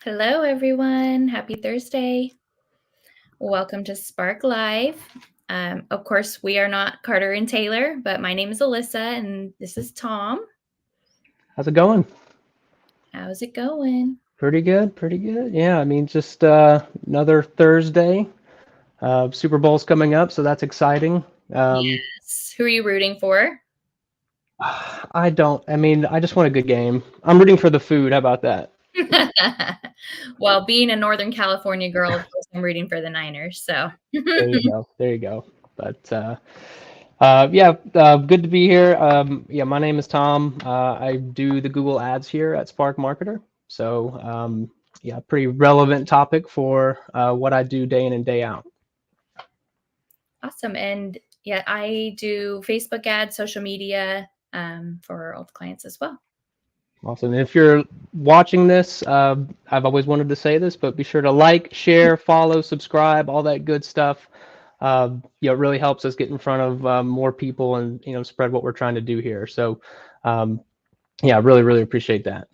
Hello, everyone. Happy Thursday. Welcome to Spark Live. Of course, we are not Carter and Taylor, but my name is Alyssa and this is Tom. How's it going? How's it going? Pretty good, pretty good. Yeah, I mean, just another Thursday. Super Bowl's coming up, so that's exciting. Um, Yes. Who are you rooting for? I just want a good game. I'm rooting for the food. How about that? Well, being a Northern California girl, of course, I'm rooting for the Niners. So, There you go. There you go. But yeah, good to be here. Yeah, my name is Tom. I do the Google Ads here at Spark Marketer. So yeah, pretty relevant topic for what I do day in and day out. awesome. And yeah, I do Facebook ads, social media for all the clients as well. Awesome. If you're watching this, I've always wanted to say this, but be sure to like, share, follow, subscribe, all that good stuff. It really helps us get in front of more people and spread what we're trying to do here. So, um, yeah, really, really appreciate that.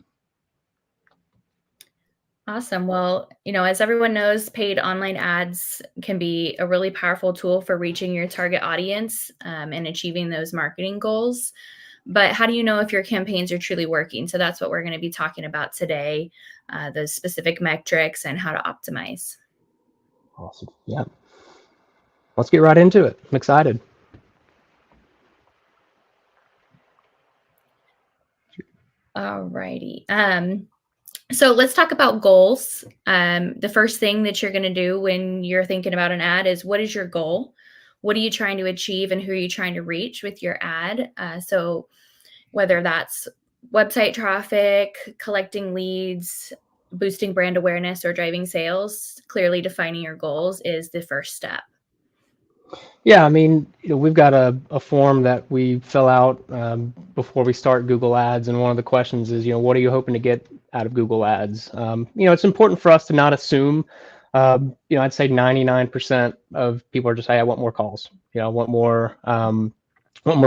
Awesome. Well, as everyone knows, paid online ads can be a really powerful tool for reaching your target audience and achieving those marketing goals. But how do you know if your campaigns are truly working? So that's what we're going to be talking about today, those specific metrics and how to optimize. Awesome. Yeah. Let's get right into it. I'm excited. All righty. So let's talk about goals. The first thing that you're going to do when you're thinking about an ad is, what is your goal? What are you trying to achieve and who are you trying to reach with your ad? So whether that's website traffic, collecting leads, boosting brand awareness, or driving sales, clearly defining your goals is the first step. Yeah, I mean, we've got a form that we fill out before we start Google Ads, and one of the questions is, what are you hoping to get out of Google Ads? It's important for us to not assume. I'd say 99% of people are just, hey, I want more calls. I want more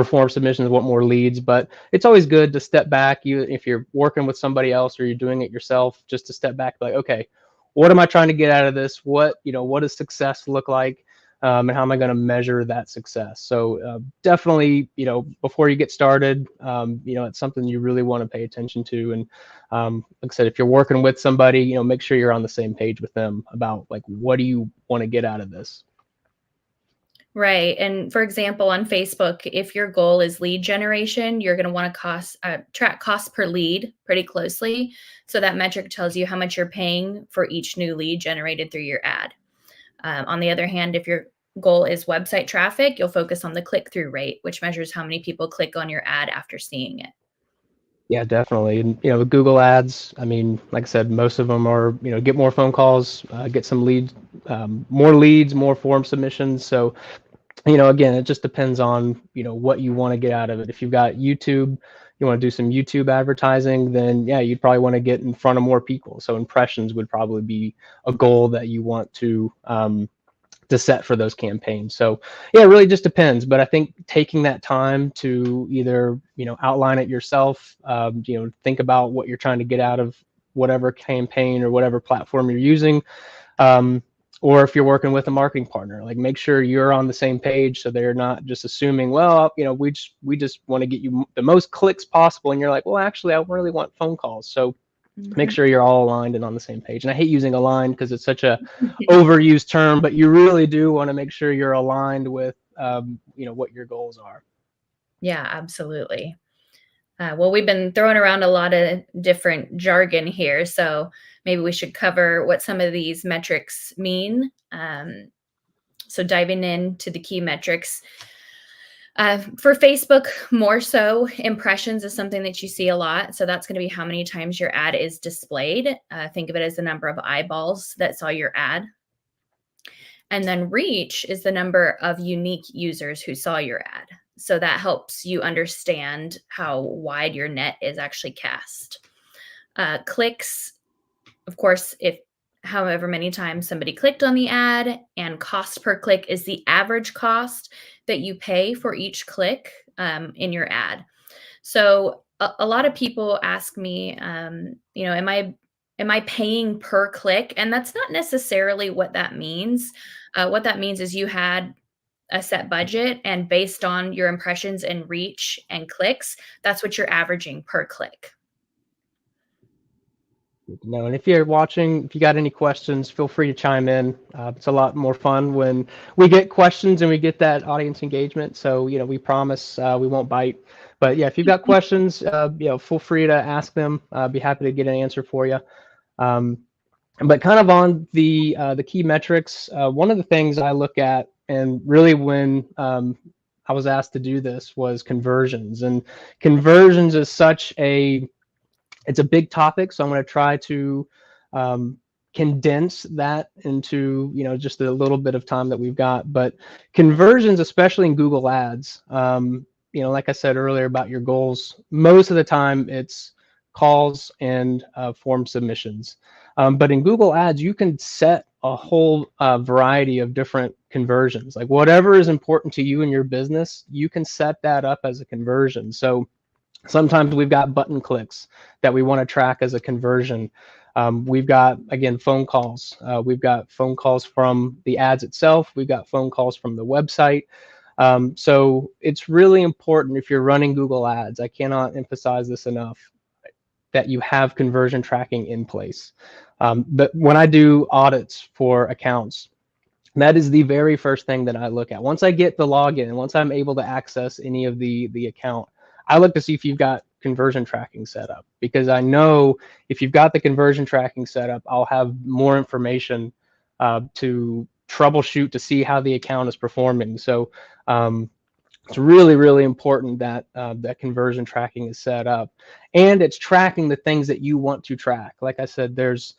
form submissions, want more leads. But it's always good to step back. If you're working with somebody else or you're doing it yourself, just to step back, like, okay, what am I trying to get out of this? What does success look like? And how am I going to measure that success? So definitely, before you get started, it's something you really want to pay attention to. And like I said, if you're working with somebody, make sure you're on the same page with them about like, what do you want to get out of this? Right. And for example, on Facebook, if your goal is lead generation, you're going to want to track cost per lead pretty closely. So that metric tells you how much you're paying for each new lead generated through your ad. On the other hand, if your goal is website traffic, you'll focus on the click-through rate, which measures how many people click on your ad after seeing it. Yeah, definitely. And with Google Ads, I mean, like I said, most of them are, get more phone calls, get some leads, more leads, more form submissions. So, again, it just depends on, what you want to get out of it. If you've got YouTube, you want to do some YouTube advertising, then yeah, you'd probably want to get in front of more people. So impressions would probably be a goal that you want to set for those campaigns. So yeah, it really just depends. But I think taking that time to either outline it yourself, think about what you're trying to get out of whatever campaign or whatever platform you're using, or if you're working with a marketing partner, like make sure you're on the same page so they're not just assuming, well, we just want to get you the most clicks possible, and you're like, well, actually, I really want phone calls. So make sure you're all aligned and on the same page. And I hate using aligned because it's such a overused term, but you really do want to make sure you're aligned with what your goals are. Yeah, absolutely. Well, we've been throwing around a lot of different jargon here, so maybe we should cover what some of these metrics mean. So diving into the key metrics. For Facebook, more so, impressions is something that you see a lot. So that's going to be how many times your ad is displayed. Think of it as the number of eyeballs that saw your ad. And then reach is the number of unique users who saw your ad. So that helps you understand how wide your net is actually cast. Clicks, of course, if however many times somebody clicked on the ad, and cost per click is the average cost that you pay for each click in your ad. So a lot of people ask me, am I Am I paying per click? And that's not necessarily what that means. What that means is you had a set budget, and based on your impressions and reach and clicks, that's what you're averaging per click. No, and if you're watching, if you got any questions, feel free to chime in. It's a lot more fun when we get questions and we get that audience engagement. So, we promise we won't bite. But yeah, if you've got questions, feel free to ask them. Be happy to get an answer for you. Um, but kind of on the key metrics, one of the things I look at, and really when I was asked to do this, was conversions. And conversions is such a it's a big topic, so I'm going to try to um, condense that into just a little bit of time that we've got. But conversions, especially in Google Ads, like I said earlier about your goals, most of the time it's calls and form submissions. But in Google Ads, you can set a whole variety of different conversions. Like whatever is important to you in your business, you can set that up as a conversion. So sometimes we've got button clicks that we want to track as a conversion. We've got, again, phone calls. We've got phone calls from the ads itself. We've got phone calls from the website. So it's really important if you're running Google Ads, I cannot emphasize this enough, that you have conversion tracking in place. But when I do audits for accounts, that is the very first thing that I look at. Once I get the login, once I'm able to access any of the account, I look to see if you've got conversion tracking set up, because I know if you've got the conversion tracking set up, I'll have more information to troubleshoot to see how the account is performing. So it's really, really important that that conversion tracking is set up, and it's tracking the things that you want to track. Like I said, there's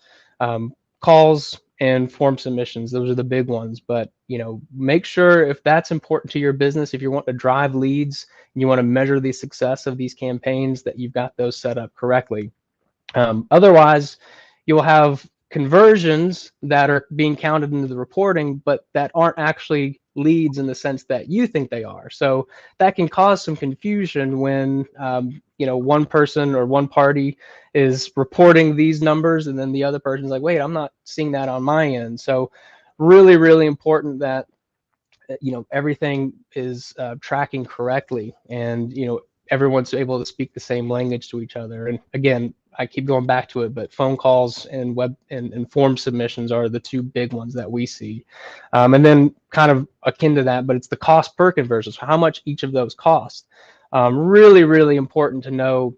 calls and form submissions. Those are the big ones. But make sure, if that's important to your business, if you want to drive leads and you want to measure the success of these campaigns, that you've got those set up correctly. Otherwise, you'll have conversions that are being counted into the reporting, but that aren't actually leads in the sense that you think they are. So that can cause some confusion when one person or one party is reporting these numbers, and then the other person's like, wait, I'm not seeing that on my end. So really, really important that everything is tracking correctly, and everyone's able to speak the same language to each other. And again, I keep going back to it, but phone calls and web and form submissions are the two big ones that we see. And then kind of akin to that, but it's the cost per conversion. So how much each of those cost. Really, really important to know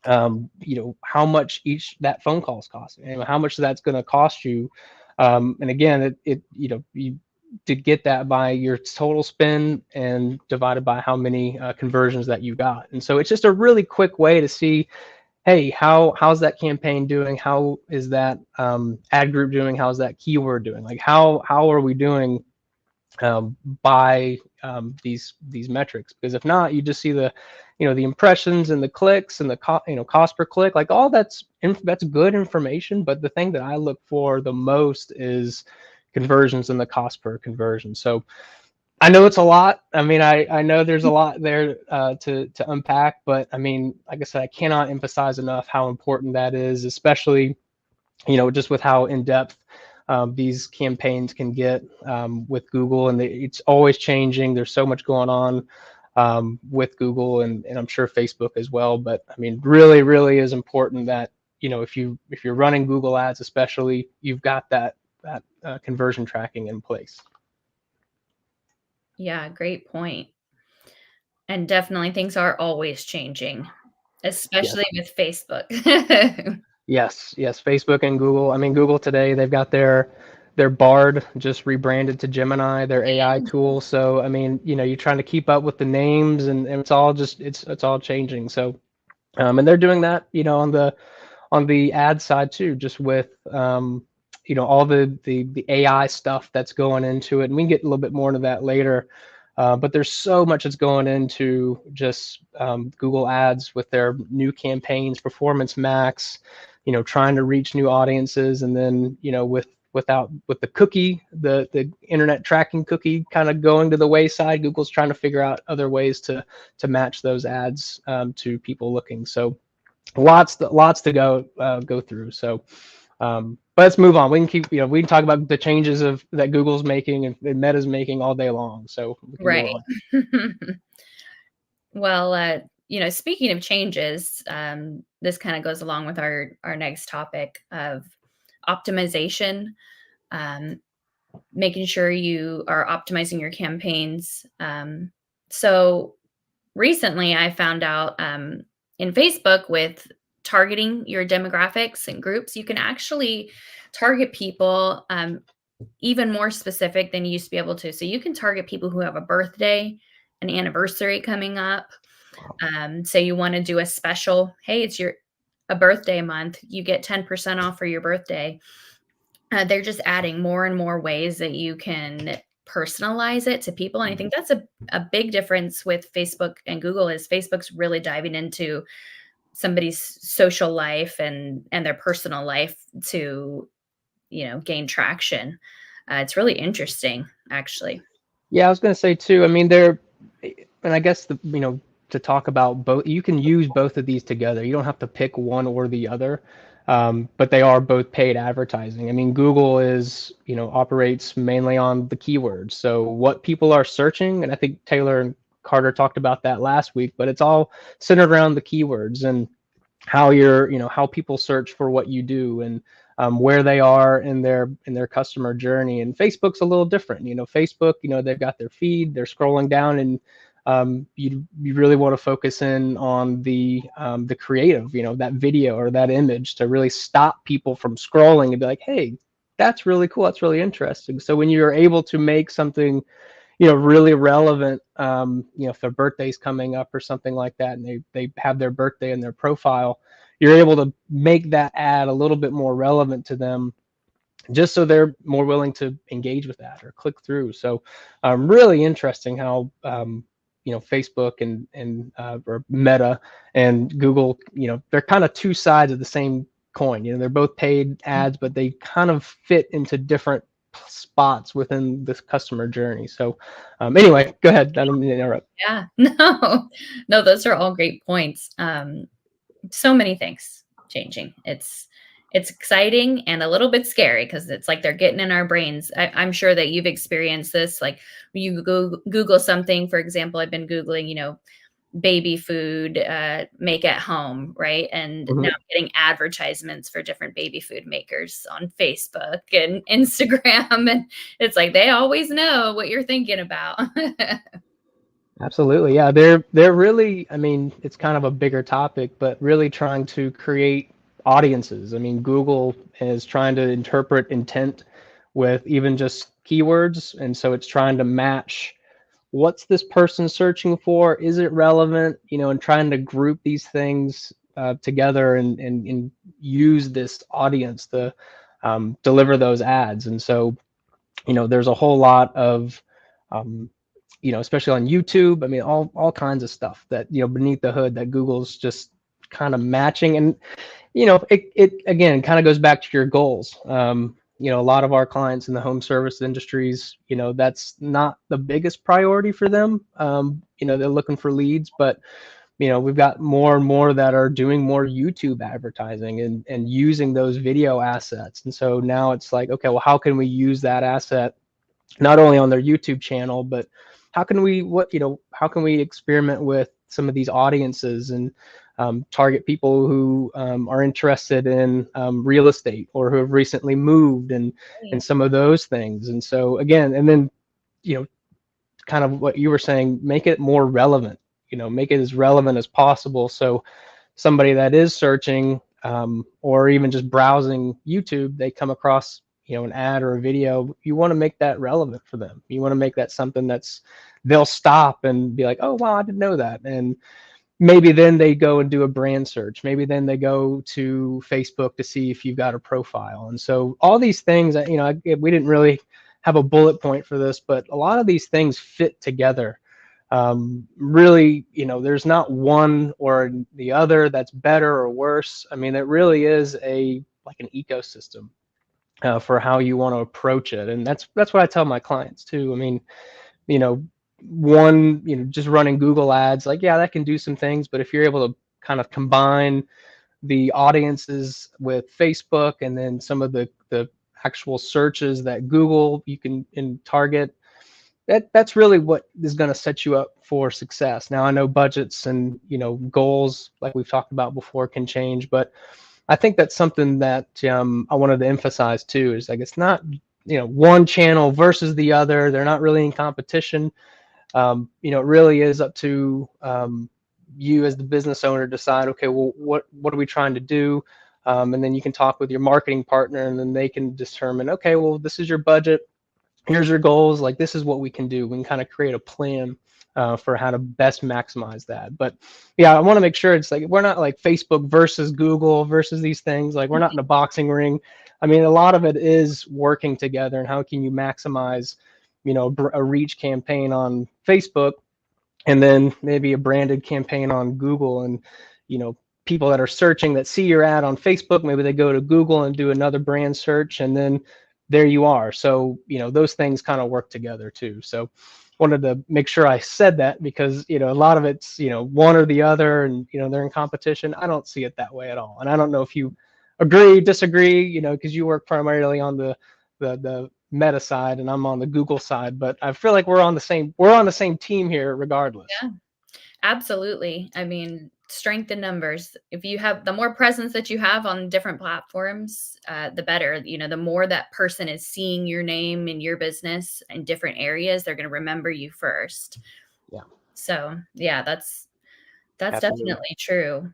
how much each that phone call is costing, and how much that's going to cost you. And again, you to get that by your total spend and divided by how many conversions that you got. And so it's just a really quick way to see, hey, how's that campaign doing? How is that ad group doing? How's that keyword doing? Like how are we doing by these metrics? Because if not, you just see the the impressions and the clicks and the cost per click. Like all that's good information, but the thing that I look for the most is conversions and the cost per conversion. So I know it's a lot. I mean, I know there's a lot there to unpack, but I mean, like I said, I cannot emphasize enough how important that is, especially just with how in depth these campaigns can get with Google, and it's always changing. There's so much going on with Google, and I'm sure Facebook as well. But I mean, really, really is important that if you're running Google Ads, especially, you've got that conversion tracking in place. Yeah, great point. And definitely things are always changing, Yes. especially with Facebook. Yes. Facebook and Google. I mean, Google today, they've got their Bard just rebranded to Gemini, their AI tool. So I mean, you're trying to keep up with the names, and it's all just it's all changing. So and they're doing that, on the ad side too, just with all the AI stuff that's going into it. And we can get a little bit more into that later. But there's so much that's going into just Google Ads with their new campaigns, Performance Max, trying to reach new audiences, and then with the cookie, the internet tracking cookie kind of going to the wayside, Google's trying to figure out other ways to match those ads to people looking. So lots to go through. So, but let's move on. We can keep, we can talk about the changes of that Google's making and Meta's making all day long. So we can go Right. on. Well, speaking of changes, this kind of goes along with our next topic of optimization, um, making sure you are optimizing your campaigns. So recently, I found out in Facebook with targeting your demographics and groups, you can actually target people even more specific than you used to be able to. So you can target people who have a birthday, an anniversary coming up. Say you want to do a special, hey, it's your a birthday month, you get 10% off for your birthday. They're just adding more and more ways that you can personalize it to people. And I think that's a big difference with Facebook and Google is Facebook's really diving into somebody's social life and their personal life to, gain traction. It's really interesting, actually. Yeah, I was going to say too. I mean, and I guess to talk about both, you can use both of these together. You don't have to pick one or the other, but they are both paid advertising. I mean, Google operates mainly on the keywords. So what people are searching, and I think Taylor and Carter talked about that last week, but it's all centered around the keywords and how people search for what you do and where they are in their customer journey. And Facebook's a little different. Facebook, they've got their feed, they're scrolling down, and you really want to focus in on the creative, that video or that image to really stop people from scrolling and be like, hey, that's really cool, that's really interesting. So when you're able to make something really relevant, if their birthday's coming up or something like that, and they have their birthday in their profile, you're able to make that ad a little bit more relevant to them, just so they're more willing to engage with that or click through. So, really interesting how Facebook and or Meta and Google, they're kind of two sides of the same coin. They're both paid ads, but they kind of fit into different spots within this customer journey. So anyway, go ahead. I don't mean to interrupt. Yeah. No, no, those are all great points. So many things changing. It's exciting and a little bit scary because it's like they're getting in our brains. I'm sure that you've experienced this. Like you Google something, for example, I've been Googling, baby food make at home, right? And now Mhm. I'm getting advertisements for different baby food makers on Facebook and Instagram. And it's like they always know what you're thinking about. Absolutely. Yeah, they're really, I mean, it's kind of a bigger topic, but really trying to create audiences. I mean, Google is trying to interpret intent with even just keywords, and so it's trying to match what's this person searching for? Is it relevant? And trying to group these things together and use this audience to deliver those ads. And so, there's a whole lot of um, especially on YouTube. I mean, all kinds of stuff that beneath the hood that Google's just kind of matching. And it again kind of goes back to your goals. A lot of our clients in the home service industries, that's not the biggest priority for them. They're looking for leads, but we've got more and more that are doing more YouTube advertising and using those video assets. And so now it's like, okay, well, how can we use that asset not only on their YouTube channel, but how can we experiment with some of these audiences and target people who are interested in real estate or who have recently moved and some of those things. And so again, and then you know kind of what you were saying, make it more relevant. Make it as relevant as possible. So somebody that is searching or even just browsing YouTube, they come across an ad or a video. You want to make that relevant for them. You want to make that something they'll stop and be like, oh wow, I didn't know that. And maybe then they go and do a brand search. Maybe then they go to Facebook to see if you've got a profile. And so all these things, we didn't really have a bullet point for this, but a lot of these things fit together. Really, there's not one or the other that's better or worse. I mean, it really is like an ecosystem for how you want to approach it. And that's what I tell my clients too. I mean, you know, just running Google ads, like, yeah, that can do some things, but if you're able to kind of combine the audiences with Facebook, and then some of the actual searches that Google you can in target. That's really what is going to set you up for success. Now I know budgets and goals, like we've talked about before, can change, but I think that's something that I wanted to emphasize too. Is like it's not one channel versus the other. They're not really in competition. It really is up to you as the business owner to decide, okay, well, what are we trying to do? And then you can talk with your marketing partner, and then they can determine, okay, well, this is your budget, here's your goals, like this is what we can do. We can kind of create a plan for how to best maximize that. But yeah, I want to make sure it's like we're not like Facebook versus Google versus these things. Like we're not in a boxing ring. I mean, a lot of it is working together, and how can you maximize, a reach campaign on Facebook, and then maybe a branded campaign on Google, and people that are searching that see your ad on Facebook, maybe they go to Google and do another brand search, and then there you are. So those things kind of work together too. So wanted to make sure I said that, because a lot of it's one or the other, and they're in competition. I don't see it that way at all, and I don't know if you agree, disagree, because you work primarily on the Meta side and I'm on the Google side, but I feel like we're on the same team here regardless. Yeah, absolutely. I mean, strength in numbers. If you have the more presence that you have on different platforms, the better. The more that person is seeing your name in your business in different areas, they're going to remember you first. Yeah, So yeah, that's absolutely. definitely true.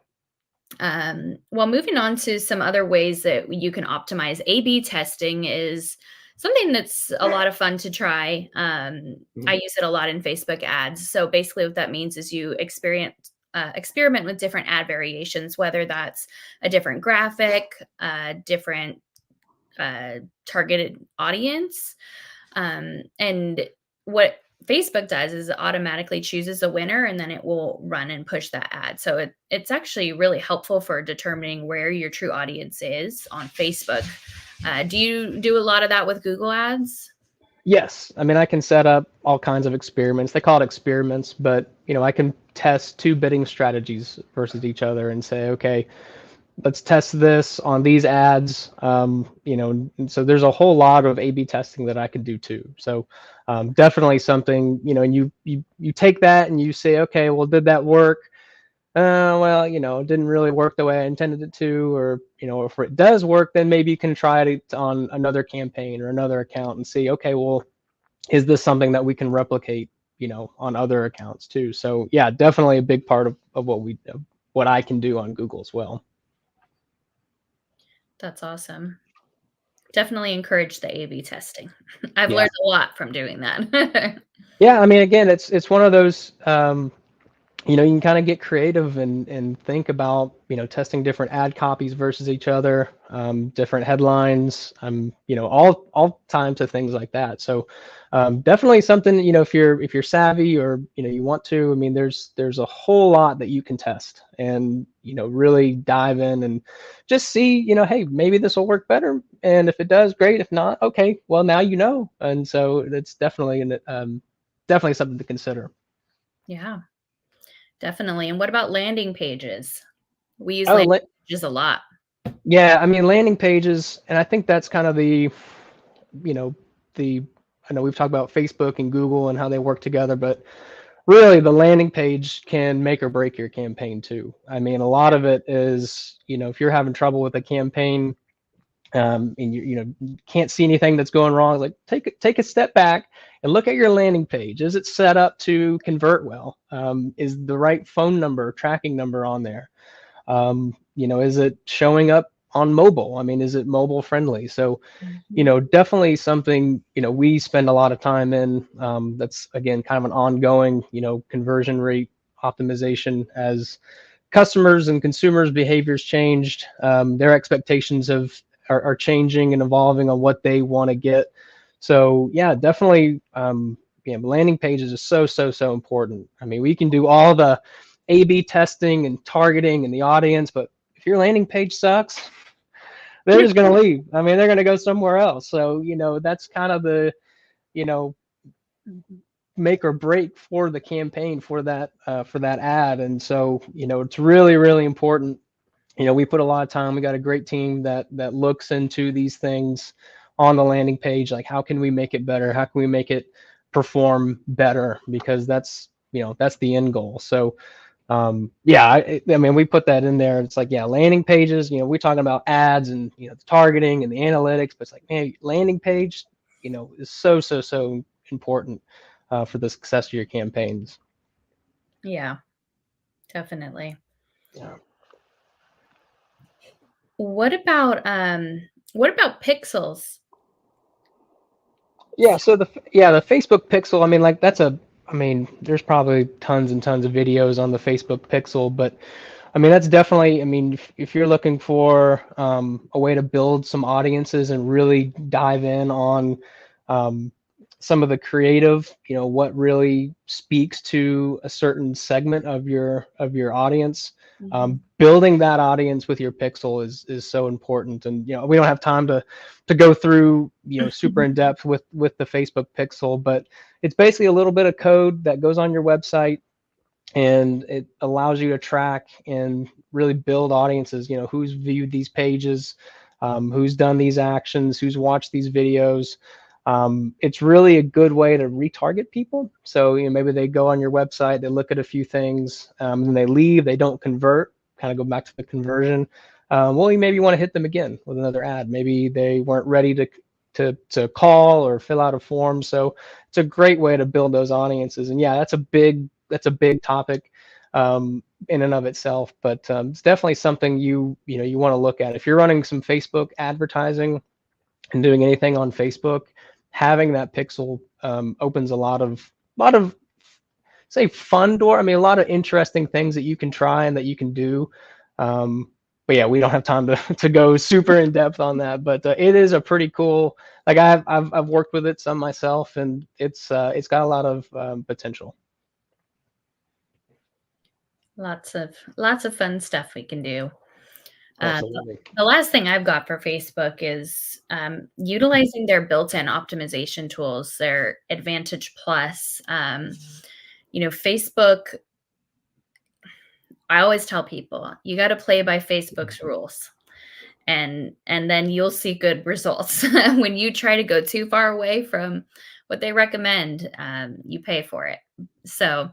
Well, moving on to some other ways that you can optimize. A/B testing is something that's a lot of fun to try. I Mhm. use it a lot in Facebook ads. So basically, what that means is you experiment with different ad variations, whether that's a different graphic, different targeted audience, and what Facebook does is it automatically chooses a winner and then it will run and push that ad. So it's actually really helpful for determining where your true audience is on Facebook. Do you do a lot of that with Google ads? Yes, I mean I can set up all kinds of experiments. They call it experiments, but I can test two bidding strategies versus each other and say, okay, let's test this on these ads. And so there's a whole lot of A/B testing that I can do too. So definitely something, and you take that and you say, okay, well, did that work? Well, it didn't really work the way I intended it to, or if it does work, then maybe you can try it on another campaign or another account and see, okay, well, is this something that we can replicate, on other accounts too? So yeah, definitely a big part of what I can do on Google as well. That's awesome. Definitely encourage the A/B testing. I've Yeah. learned a lot from doing that. Yeah, I mean, again, it's one of those, you can kind of get creative and think about, testing different ad copies versus each other, different headlines, all types of things like that. So definitely something, if you're savvy, or you want to, I mean, there's a whole lot that you can test, and really dive in and just see, hey, maybe this will work better, and if it does, great. If not, okay, well, now and so it's definitely something to consider. Yeah, definitely. And what about landing pages? We use Oh, landing pages a lot. yeah, I mean, landing pages, and I think that's kind of you know, the, I know we've talked about Facebook and Google and how they work together, but really the landing page can make or break your campaign too. I mean, a lot of it is, if you're having trouble with a campaign, and you can't see anything that's going wrong, like take a step back and look at your landing page. Is it set up to convert well? Is the right phone number, tracking number on there? Is it showing up on mobile? I mean, is it mobile friendly? So, Mhm. definitely something, we spend a lot of time in. That's again kind of an ongoing, conversion rate optimization as customers and consumers' behaviors changed. Their expectations are changing and evolving on what they want to get. So yeah, definitely. Landing pages is so important. I mean, we can do all the A/B testing and targeting and the audience, but if your landing page sucks, they're just going to leave. I mean, they're going to go somewhere else. So that's kind of the you know make or break for the campaign, for that ad. And so it's really important We put a lot of time. We got a great team that looks into these things on the landing page. Like, how can we make it better? How can we make it perform better? Because that's the end goal. So yeah, I mean, we put that in there. It's like, yeah, landing pages, we're talking about ads and, the targeting and the analytics, but it's like, man, landing page, is so important for the success of your campaigns. Yeah, definitely. Yeah. What about pixels? Yeah. So the Facebook pixel, I mean, like I mean, there's probably tons and tons of videos on the Facebook pixel, but I mean, that's definitely, I mean, if you're looking for a way to build some audiences and really dive in on um, some of the creative, what really speaks to a certain segment of your audience, Mhm. building that audience with your pixel is so important. And we don't have time to go through super in depth with the Facebook pixel, but it's basically a little bit of code that goes on your website, and it allows you to track and really build audiences. Who's viewed these pages, who's done these actions, who's watched these videos. It's really a good way to retarget people. So maybe they go on your website, they look at a few things, and they leave, they don't convert, kind of go back to the conversion. Well, you maybe want to hit them again with another ad. Maybe they weren't ready to call or fill out a form. So it's a great way to build those audiences. And yeah, that's a big topic in and of itself, but it's definitely something you want to look at. If you're running some Facebook advertising and doing anything on Facebook, having that pixel opens a lot of say fun door. I mean, a lot of interesting things that you can try and that you can do. But yeah, we don't have time to go super in depth on that. But it is a pretty cool. Like I've worked with it some myself, and it's got a lot of potential. Lots of fun stuff we can do. The Absolutely. the last thing I've got for Facebook is utilizing their built-in optimization tools, their Advantage Plus. Facebook, I always tell people, you got to play by Facebook's rules. And then you'll see good results. When you try to go too far away from what they recommend, you pay for it. So,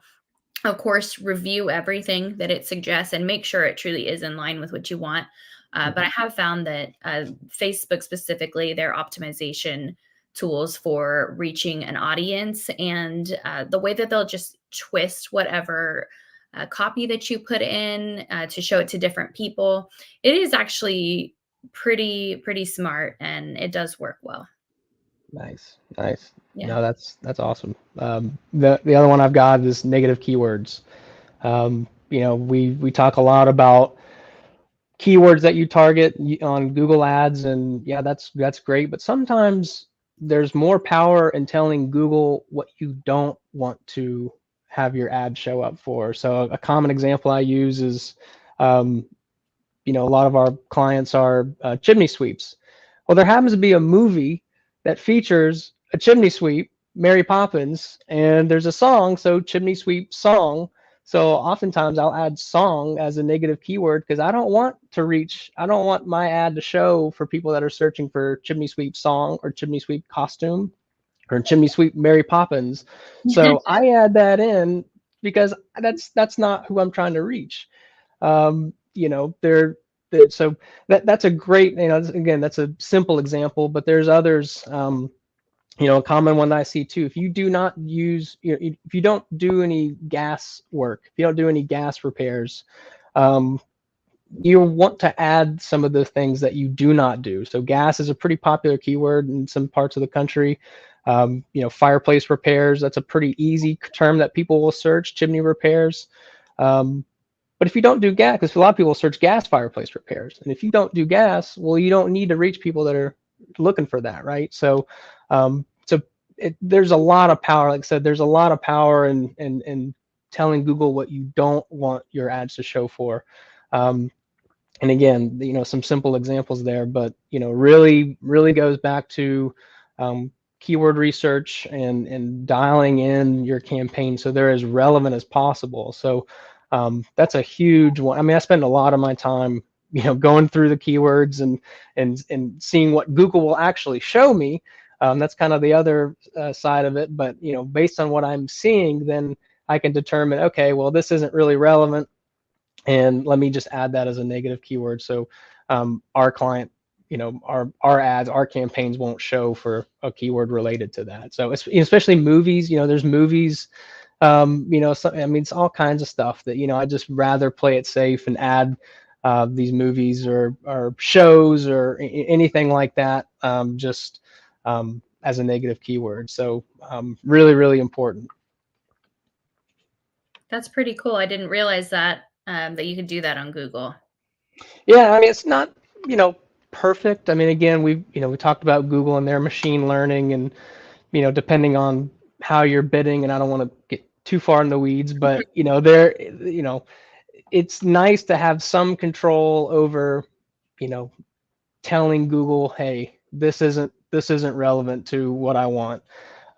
of course, review everything that it suggests and make sure it truly is in line with what you want. But I have found that Facebook specifically, their optimization tools for reaching an audience and the way that they'll just twist whatever copy that you put in to show it to different people, it is actually pretty smart and it does work well. Nice, nice. Yeah. No, that's awesome. The other one I've got is negative keywords. We talk a lot about keywords that you target on Google Ads, and yeah, that's great. But sometimes there's more power in telling Google what you don't want to have your ad show up for. So a common example I use is, um, a lot of our clients are chimney sweeps. Well, there happens to be a movie that features a chimney sweep, Mary Poppins, and there's a song, so chimney sweep song. So oftentimes I'll add song as a negative keyword because I don't want my ad to show for people that are searching for chimney sweep song or chimney sweep costume or chimney sweep Mary Poppins. So I add that in because that's not who I'm trying to reach. They're so that's a great, again, that's a simple example, but there's others. A common one that I see too. If you do not use, if you don't do any gas work, if you don't do any gas repairs, um, you want to add some of the things that you do not do. So gas is a pretty popular keyword in some parts of the country. Fireplace repairs, that's a pretty easy term that people will search, chimney repairs. But if you don't do gas, because a lot of people search gas fireplace repairs, and if you don't do gas, well, you don't need to reach people that are looking for that, right? So there's a lot of power. Like I said, there's a lot of power in telling Google what you don't want your ads to show for. And again, some simple examples there, but really goes back to keyword research and dialing in your campaign so they're as relevant as possible. So that's a huge one. I mean, I spend a lot of my time going through the keywords and seeing what Google will actually show me. That's kind of the other side of it. But based on what I'm seeing, then I can determine, okay, well, this isn't really relevant, and let me just add that as a negative keyword. So our client, our ads, our campaigns won't show for a keyword related to that. So especially movies, there's movies, I mean, it's all kinds of stuff that, I just rather play it safe and add these movies or shows or anything like that, just as a negative keyword. So really, really important. That's pretty cool. I didn't realize that that you could do that on Google. Yeah, I mean, it's not, perfect. I mean, again, we talked about Google and their machine learning, and, depending on how you're bidding, and I don't want to get too far in the weeds, but, it's nice to have some control over, you know, telling Google, hey, this isn't relevant to what I want.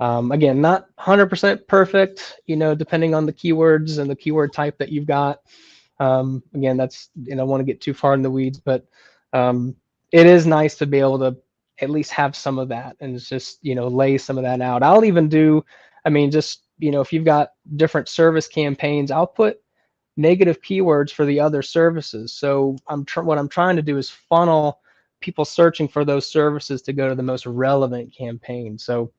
Again, not 100% perfect, depending on the keywords and the keyword type that you've got. Again, that's, I don't want to get too far in the weeds, but it is nice to be able to at least have some of that and just, lay some of that out. I'll even do, I mean, just, if you've got different service campaigns, I'll put negative keywords for the other services. So what I'm trying to do is funnel people searching for those services to go to the most relevant campaign. So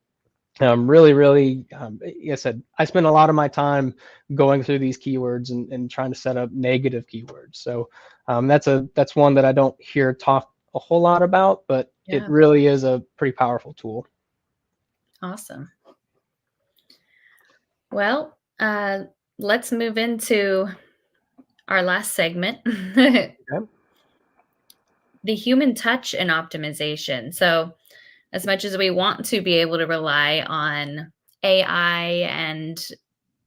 really, really, like I said, I spend a lot of my time going through these keywords and trying to set up negative keywords. So that's one that I don't hear talk a whole lot about, but it Yeah. really is a pretty powerful tool. Awesome. Well, let's move into our last segment. Okay. The human touch and optimization. So, as much as we want to be able to rely on AI and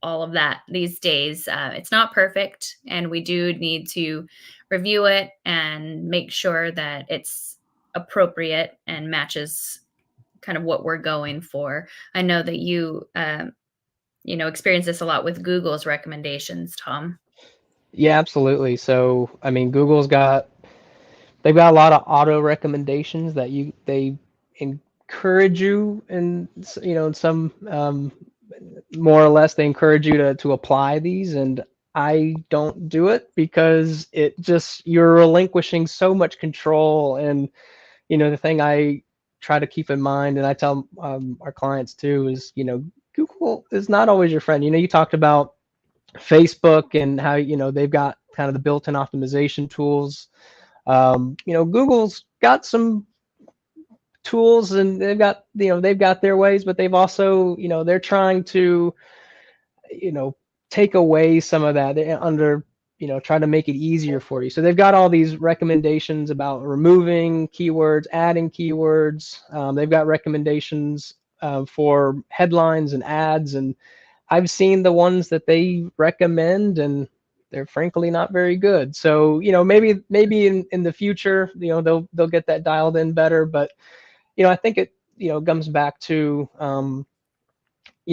all of that these days, it's not perfect. And we do need to review it and make sure that it's appropriate and matches kind of what we're going for. I know that you experience this a lot with Google's recommendations, Tom. Yeah, absolutely. So, I mean, they've got a lot of auto recommendations that they encourage you, and in some more or less they encourage you to apply these, and I don't do it because you're relinquishing so much control. And the thing I try to keep in mind, and I tell our clients too, is Google is not always your friend. You talked about Facebook and how they've got kind of the built-in optimization tools. Google's got some tools, and they've got their ways, but they've also, they're trying to, you know, take away some of that under, try to make it easier for you. So they've got all these recommendations about removing keywords, adding keywords. They've got recommendations for headlines and ads, and I've seen the ones that they recommend, and they're frankly not very good. So, maybe in the future, they'll get that dialed in better. But, I think it, comes back to,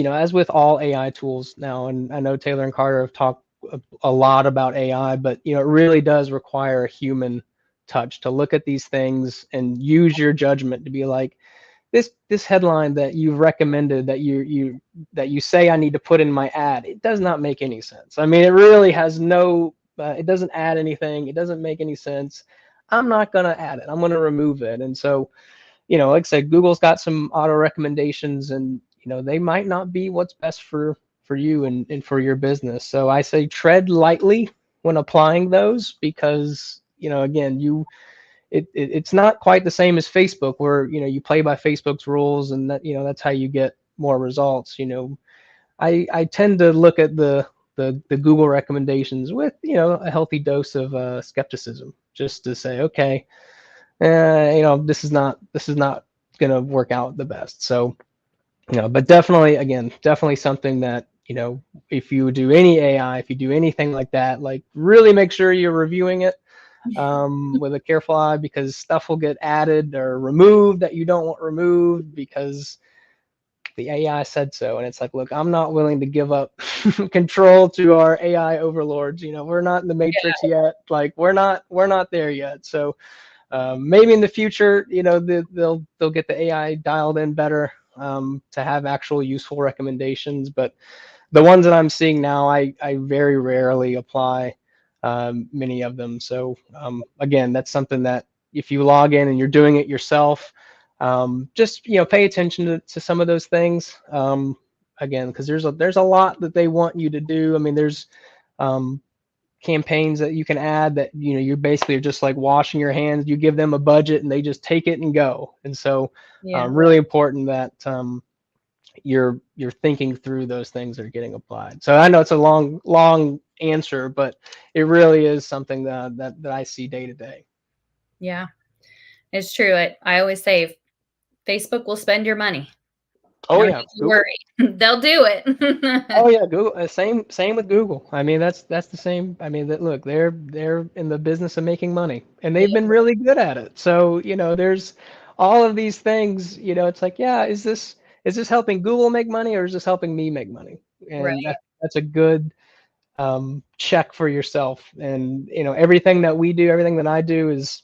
as with all AI tools now, and I know Taylor and Carter have talked a lot about AI, but, it really does require a human touch to look at these things and use your judgment to be like, this headline that you've recommended that you say I need to put in my ad, it does not make any sense. I mean, it really has no, it doesn't add anything. It doesn't make any sense. I'm not going to add it. I'm going to remove it. And so, like I said, Google's got some auto recommendations, and, they might not be what's best for you and for your business. So I say tread lightly when applying those, because, again, it's not quite the same as Facebook, where you play by Facebook's rules, and that's how you get more results. I tend to look at the Google recommendations with a healthy dose of skepticism, just to say, okay, this is not gonna work out the best. So but definitely something that, if you do any AI, if you do anything like that, like, really make sure you're reviewing it with a careful eye, because stuff will get added or removed that you don't want removed because the AI said so. And it's like, look, I'm not willing to give up control to our AI overlords. We're not in the matrix yet. Like we're not there yet. So maybe in the future, they'll get the AI dialed in better to have actual useful recommendations. But the ones that I'm seeing now, I very rarely apply many of them. So again, that's something that if you log in and you're doing it yourself, just pay attention to some of those things. Again, because there's a lot that they want you to do. I mean, there's um, campaigns that you can add that you're basically just like washing your hands. You give them a budget and they just take it and go. And so Yeah. really important that you're thinking through those things that are getting applied. So I know it's a long answer, but it really is something that I see day to day. Yeah. It's true. I always say Facebook will spend your money. Oh No yeah, need to Google. worry. They'll do it. Oh yeah, Google. Same with Google. I mean, that's the same. I mean, that look, they're in the business of making money, and they've Yeah. been really good at it. So there's all of these things. It's like, yeah, is this helping Google make money, or is this helping me make money? And Right. that's a good check for yourself. And everything that we do, everything that I do is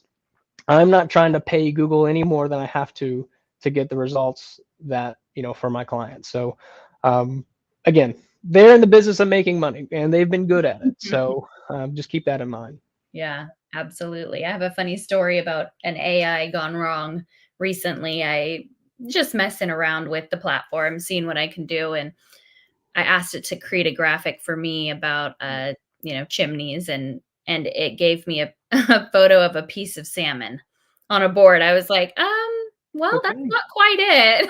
I'm not trying to pay Google any more than I have to get the results that for my clients. So um, again, they're in the business of making money, and they've been good at it. So just keep that in mind. Yeah, absolutely. I have a funny story about an AI gone wrong recently. I just messing around with the platform, seeing what I can do, and I asked it to create a graphic for me about chimneys, and it gave me a, a photo of a piece of salmon on a board. I was like, well, that's Okay. not quite it.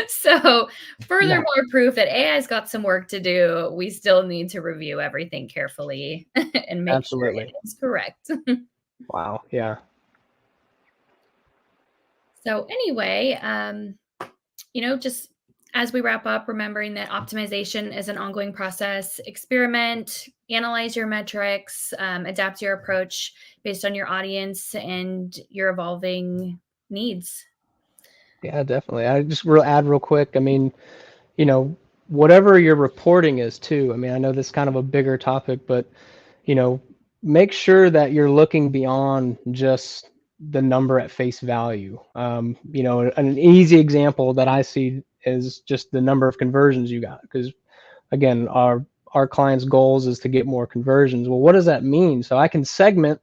So No, furthermore proof that AI's got some work to do. We still need to review everything carefully and make sure absolutely. it is correct. Wow. Yeah. So anyway, just as we wrap up, remembering that optimization is an ongoing process. Experiment, analyze your metrics, adapt your approach based on your audience and your evolving needs. Yeah, definitely. I just will add real quick. I mean, you know, whatever your reporting is too. I mean, I know this is kind of a bigger topic, but you know, make sure that you're looking beyond just the number at face value. An easy example that I see is just the number of conversions you got, because again, our clients' goals is to get more conversions. Well, what does that mean? So I can segment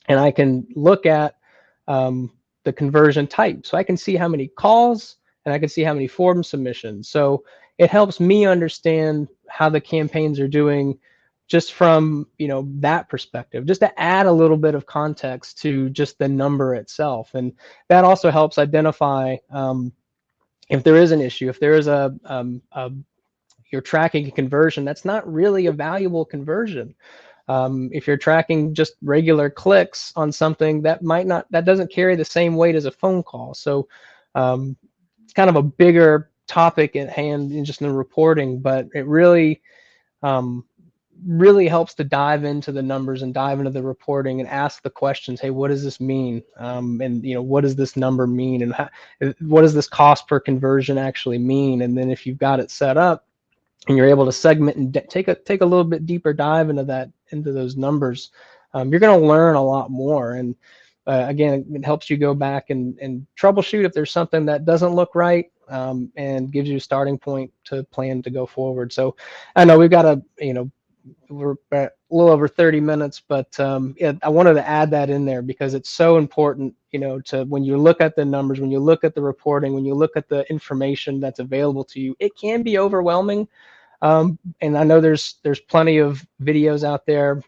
and I can look at the conversion type. So I can see how many calls and I can see how many form submissions. So it helps me understand how the campaigns are doing just from that perspective, just to add a little bit of context to just the number itself. And that also helps identify if there is an issue, if there is you're tracking a conversion that's not really a valuable conversion. If you're tracking just regular clicks on something that doesn't carry the same weight as a phone call. So it's kind of a bigger topic at hand in just in the reporting, but it um, really helps to dive into the numbers and dive into the reporting and ask the questions. Hey, what does this mean? And what does this number mean? And what does this cost per conversion actually mean? And then if you've got it set up, and you're able to segment and take a little bit deeper dive into those numbers, you're going to learn a lot more. And again, it helps you go back and troubleshoot if there's something that doesn't look right, and gives you a starting point to plan to go forward. So I know we've got we're at a little over 30 minutes, but yeah, I wanted to add that in there because it's so important, to when you look at the numbers, when you look at the reporting, when you look at the information that's available to you, it can be overwhelming. And I know there's plenty of videos out there,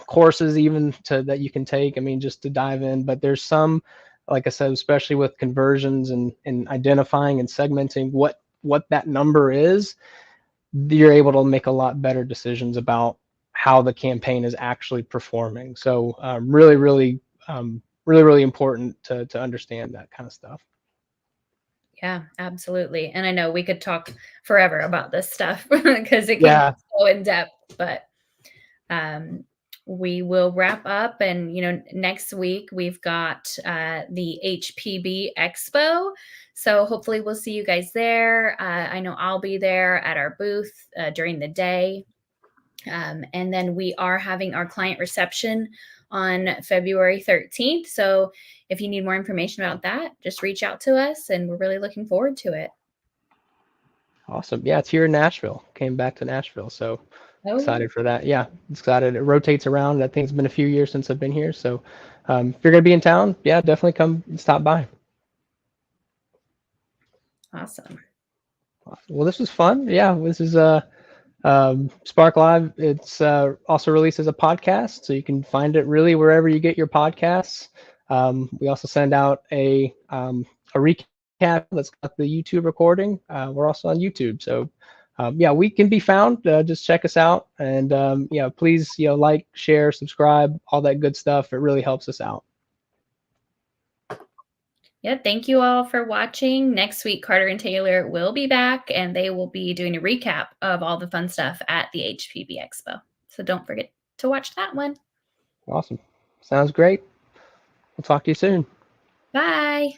courses even that you can take. I mean, just to dive in. But there's some, like I said, especially with conversions and identifying and segmenting what that number is, you're able to make a lot better decisions about how the campaign is actually performing. So really important to understand that kind of stuff. Yeah, absolutely. And I know we could talk forever about this stuff because it can Yeah, be so in depth, but um, we will wrap up. And, next week we've got the HPB Expo. So hopefully we'll see you guys there. I know I'll be there at our booth during the day. And then we are having our client reception on February 13th. So if you need more information about that, just reach out to us, and we're really looking forward to it. Awesome. Yeah, it's here in Nashville. Came back to Nashville, so Oh, excited for that. Yeah, excited. It rotates around. I think it's been a few years since I've been here, so if you're gonna be in town, yeah, definitely come and stop by. awesome. Well, this was fun. Yeah, this is Spark Live. It's also released as a podcast, so you can find it really wherever you get your podcasts. We also send out a recap that's got the YouTube recording. We're also on YouTube, so yeah, we can be found. Just check us out, and yeah, please like, share, subscribe, all that good stuff. It really helps us out. Yeah, thank you all for watching. Next week, Carter and Taylor will be back, and they will be doing a recap of all the fun stuff at the HPB Expo. So don't forget to watch that one. Awesome. Sounds great. We'll talk to you soon. Bye.